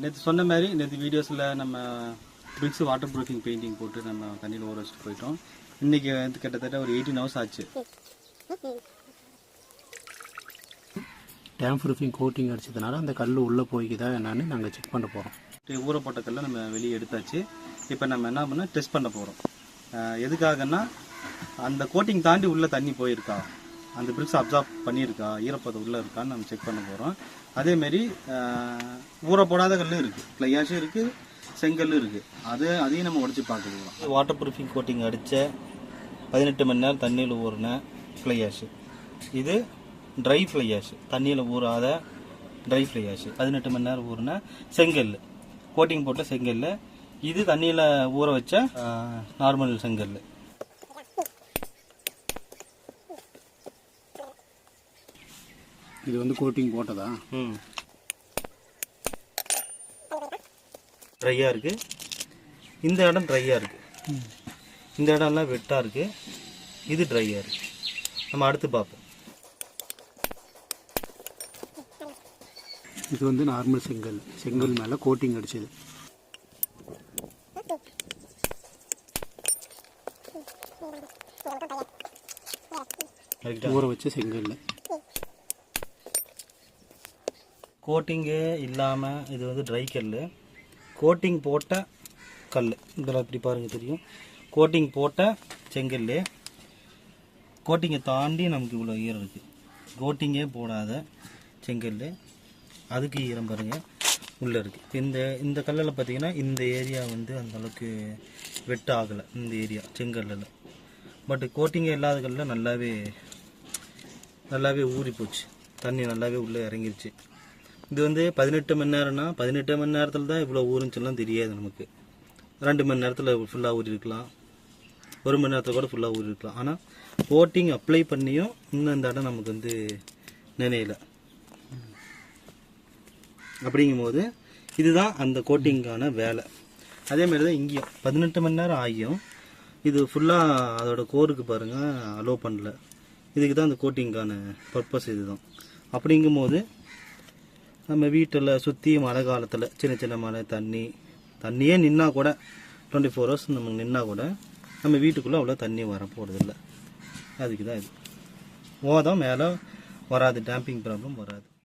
நேற்று சொன்ன மாதிரி நேற்று வீடியோஸில் நம்ம பிரிக்ஸ் வாட்டர் ப்ரூஃபிங் பெயிண்டிங் போட்டு நம்ம தண்ணியில் ஊற வச்சுட்டு போயிட்டோம். இன்றைக்கி வந்து கிட்டத்தட்ட ஒரு 18 hours ஆச்சு. டேம் ப்ரூஃபிங் கோட்டிங் அடிச்சதுனால அந்த கல் உள்ளே போய்க்குதா என்னன்னு நாங்கள் செக் பண்ண போகிறோம். ஊறப்பட்ட கல்லை நம்ம வெளியே எடுத்தாச்சு. இப்போ நம்ம என்ன பண்ண டெஸ்ட் பண்ண போகிறோம். எதுக்காகன்னா அந்த கோட்டிங் தாண்டி உள்ளே தண்ணி போயிருக்கா, அந்த பிரிக்ஸ் அப்சார்ப் பண்ணியிருக்கா, ஈரப்பதம் உள்ளே இருக்கான்னு நம்ம செக் பண்ண போகிறோம். அதேமாரி ஊற போடாத கல்லும் இருக்குது, ஃப்ளையாஷும் இருக்குது, செங்கல்லும் இருக்குது. அதையும் நம்ம உடச்சி பார்த்துக்கலாம். வாட்டர் ப்ரூஃபிங் கோட்டிங் அடித்த 18 மணி நேரம் தண்ணியில் ஊறின ஃப்ளையாஷு. இது ட்ரை ஃப்ளையாஷு, தண்ணியில் ஊறாத ட்ரை ஃப்ளையாஷு. 18 மணி நேரம் ஊறின செங்கல், கோட்டிங் போட்ட செங்கல். இது தண்ணியில் ஊற வச்ச நார்மல் செங்கல். இது வந்து கோட்டிங் போட்டதா? ட்ரையாக இருக்குது. இந்த இடம் ட்ரையாக இருக்குது, இந்த இடம்லாம் வெட்டாக இருக்குது. இது ட்ரையாக இருக்குது. நம்ம அடுத்து பார்ப்போம். இது வந்து நார்மல் செங்கல் மேலே கோட்டிங் அடிச்சது. ஊற வச்ச செங்கல். கோட்டிங்கு இல்லாமல் இது வந்து ட்ரை கல். கோட்டிங் போட்ட கல் இதில் அப்படி பாருங்கள் தெரியும். கோட்டிங் போட்ட செங்கல். கோட்டிங்கை தாண்டி நமக்கு இவ்வளோ ஈரம் இருக்குது. கோட்டிங்கே போடாத செங்கல், அதுக்கு ஈரம் பாருங்கள் உள்ளே இருக்குது. இந்த கல்லில் பார்த்தீங்கன்னா இந்த ஏரியா வந்து அந்தளவுக்கு வெட்டு ஆகலை, இந்த ஏரியா செங்கல்லில். பட் கோட்டிங்கே இல்லாத கல்லில் நல்லாவே ஊறி போச்சு, தண்ணி நல்லாவே உள்ளே இறங்கிருச்சு. இது வந்து 18 மணி நேரம்னா 18 மணி நேரத்தில் தான் இவ்வளோ ஊருந்துச்சுலாம் தெரியாது நமக்கு. 2 மணி நேரத்தில் ஃபுல்லாக ஊறி இருக்கலாம், 1 மணி நேரத்தில் கூட ஃபுல்லாக ஊறி இருக்கலாம். ஆனால் கோட்டிங் அப்ளை பண்ணியும் இன்னும் இந்த இடம் நமக்கு வந்து நினையலை. அப்படிங்கும்போது இதுதான் அந்த கோட்டிங்கான வேலை. அதேமாரி தான் இங்கேயும் 18 மணி நேரம் ஆகியும் இது ஃபுல்லாக அதோட கோருக்கு பாருங்கள் அலோவ் பண்ணல. இதுக்கு தான் அந்த கோட்டிங்கான பர்பஸ் இதுதான். அப்படிங்கும்போது நம்ம வீட்டில் சுற்றி மழை காலத்தில் சின்ன மழை தண்ணியே நின்னா கூட 24 hours நம்ம நின்னா கூட நம்ம வீட்டுக்குள்ளே அவ்வளோ தண்ணி வர போகிறதில்ல. அதுக்கு தான் இது ஓதம் மேலே வராது, டேம்பிங் ப்ராப்ளம் வராது.